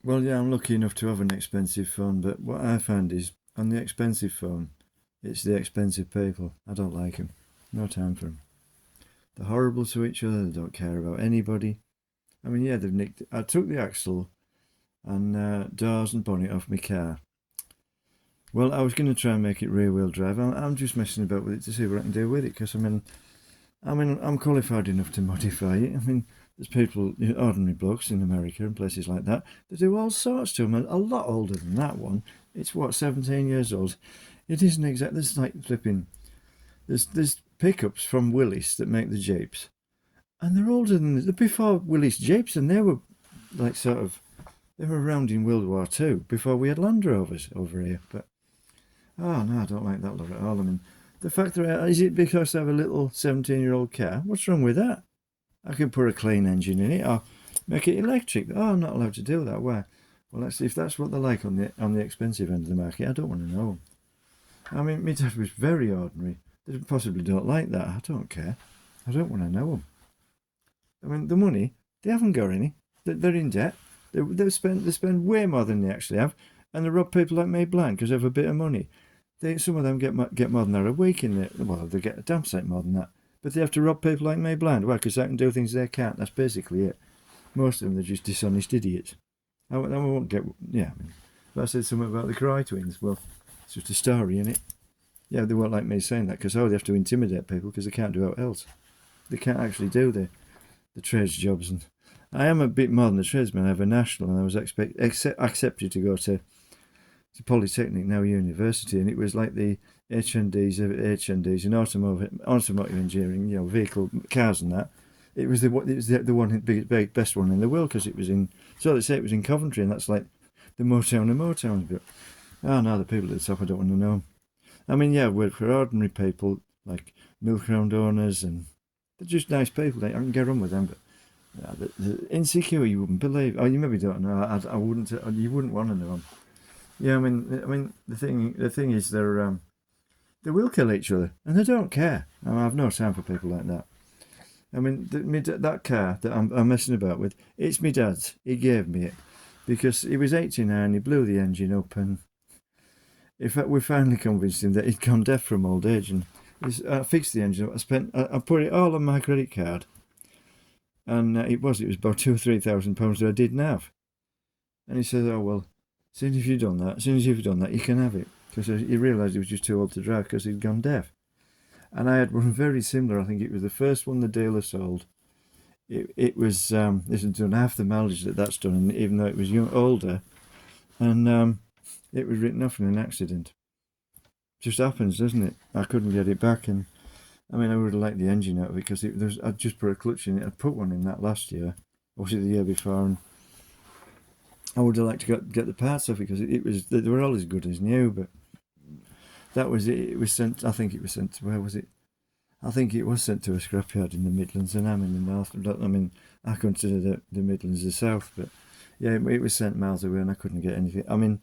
Well, yeah, I'm lucky enough to have an expensive phone, but what I find is on the expensive phone, it's the expensive people. I don't like them. No time for them. They're horrible to each other. They don't care about anybody. I mean, yeah, they've nicked. I took the axle and doors and bonnet off my car. Well, I was going to try and make it rear-wheel drive. I'm just messing about with it to see what I can do with it because I'm qualified enough to modify it. I mean, there's people, ordinary blokes in America and places like that, that do all sorts to them. A lot older than that one. It's what, 17 years old. It isn't exactly. There's like flipping. There's pickups from Willis that make the Jeeps, and they're older than before Willis Jeeps, and they were like sort of they were around in World War Two before we had Land Rovers over here. But oh no, I don't like that lot at all. I mean, the fact that is it because I have a little 17-year-old car? What's wrong with that? I can put a clean engine in it or make it electric. Oh, I'm not allowed to do that. Why? Well, if that's what they're like on the expensive end of the market, I don't want to know. I mean, my dad was very ordinary. They possibly don't like that. I don't care. I don't want to know them. I mean, the money they haven't got any. They're in debt. They spend way more than they actually have, and they rob people like me blind because they have a bit of money. Some of them get more than that a week in it. Well, they get a damn sight more than that. But they have to rob people like me blind. Why? Because they can do things they can't. That's basically it. Most of them, they're just dishonest idiots. I won't get. Yeah, I mean, if I said something about the Cry twins, well, it's just a story, innit? Yeah, they won't like me saying that because they have to intimidate people because they can't do it else. They can't actually do the trades jobs. And I am a bit more than a tradesman. I have a national, and I was accepted to go to Polytechnic, now university, and it was like the HNDs of HNDs in automotive engineering, vehicle cars and that. It was the one best one in the world because it was in. So they say it was in Coventry, and that's like the Motown of Motown. But no, the people at the top I don't want to know. I mean, yeah, for ordinary people like milk round owners, and they're just nice people. I can get on with them, but yeah, the insecure you wouldn't believe. Oh, you maybe don't know. I wouldn't. You wouldn't want to know them. Yeah, I mean, the thing is, they will kill each other, and they don't care. I have no time for people like that. I mean, that car that I'm messing about with, it's my dad's. He gave me it because he was 89. He blew the engine up, and we finally convinced him that he'd gone deaf from old age, and I fixed the engine up. I put it all on my credit card, and it was about £2,000 or £3,000 that I didn't have. And he said, "Oh well, as soon as you've done that, you can have it." Because he realised he was just too old to drive because he'd gone deaf. And I had one very similar. I think it was the first one the dealer sold. It was this had done half the mileage that's done, and even though it was older, and it was written off in an accident. Just happens, doesn't it? I couldn't get it back, and I mean, I would have liked the engine out of it because I'd just put a clutch in it. I'd put one in that last year, or was it the year before? And I would have liked to get the parts off it because they were all as good as new. But that was it. It was sent. I think it was sent. Where was it? I think it was sent to a scrapyard in the Midlands, and I'm in the North. I mean, I consider the Midlands the South, but yeah, it was sent miles away, and I couldn't get anything. I mean,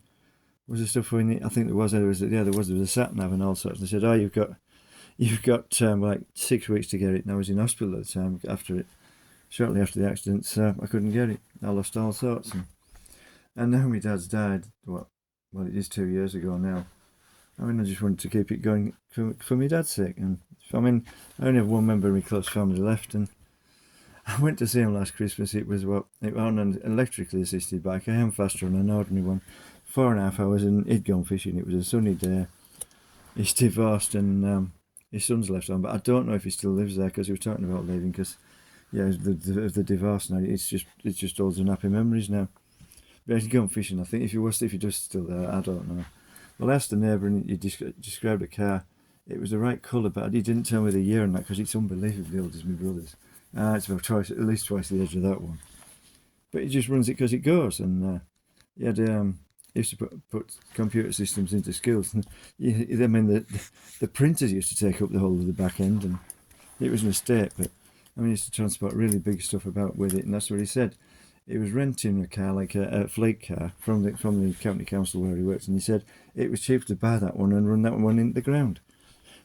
was there stuff in it? I think there was a sat nav and all sorts. And they said, "Oh, you've got like 6 weeks to get it." And I was in hospital at the time shortly after the accident, so I couldn't get it. I lost all sorts, and now my dad's died. Well, it is 2 years ago now. I mean, I just wanted to keep it going for my dad's sake. And I mean, I only have one member of my close family left, and I went to see him last Christmas. It was on an electrically assisted bike. I am faster on an ordinary one. 4.5 hours, and he'd gone fishing. It was a sunny day. He's divorced, and his son's left on, but I don't know if he still lives there because he was talking about leaving. Because yeah, the divorce now. It's just all the happy memories now. But he'd gone fishing. I think if he does still there, I don't know. Well, I asked the neighbour, and he described a car. It was the right colour, but he didn't tell me the year and that because it's unbelievably old as my brother's. It's about at least twice the age of that one. But he just runs it because it goes, and he had he used to put computer systems into schools, and I mean the printers used to take up the whole of the back end, and it was an estate, but I mean he used to transport really big stuff about with it, and that's what he said. He was renting a car, like a fleet car, from the county council where he works, and he said it was cheap to buy that one and run that one into the ground.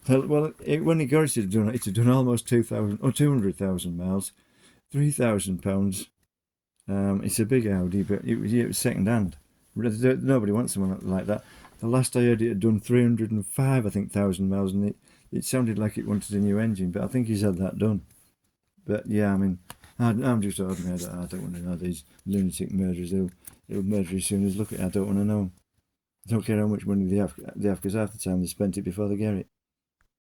Well, when he got it had done almost 2,000 or 200,000 miles, £3,000 It's a big Audi, but it was second hand. Nobody wants someone like that. The last I heard, it had done 305, I think, thousand miles, and it sounded like it wanted a new engine. But I think he's had that done. But yeah, I mean, I'm just ordinary. I don't want to know these lunatic murderers. They'll murder you as soon as look at it. I don't want to know. I don't care how much money they have because half the time they spent it before they get it.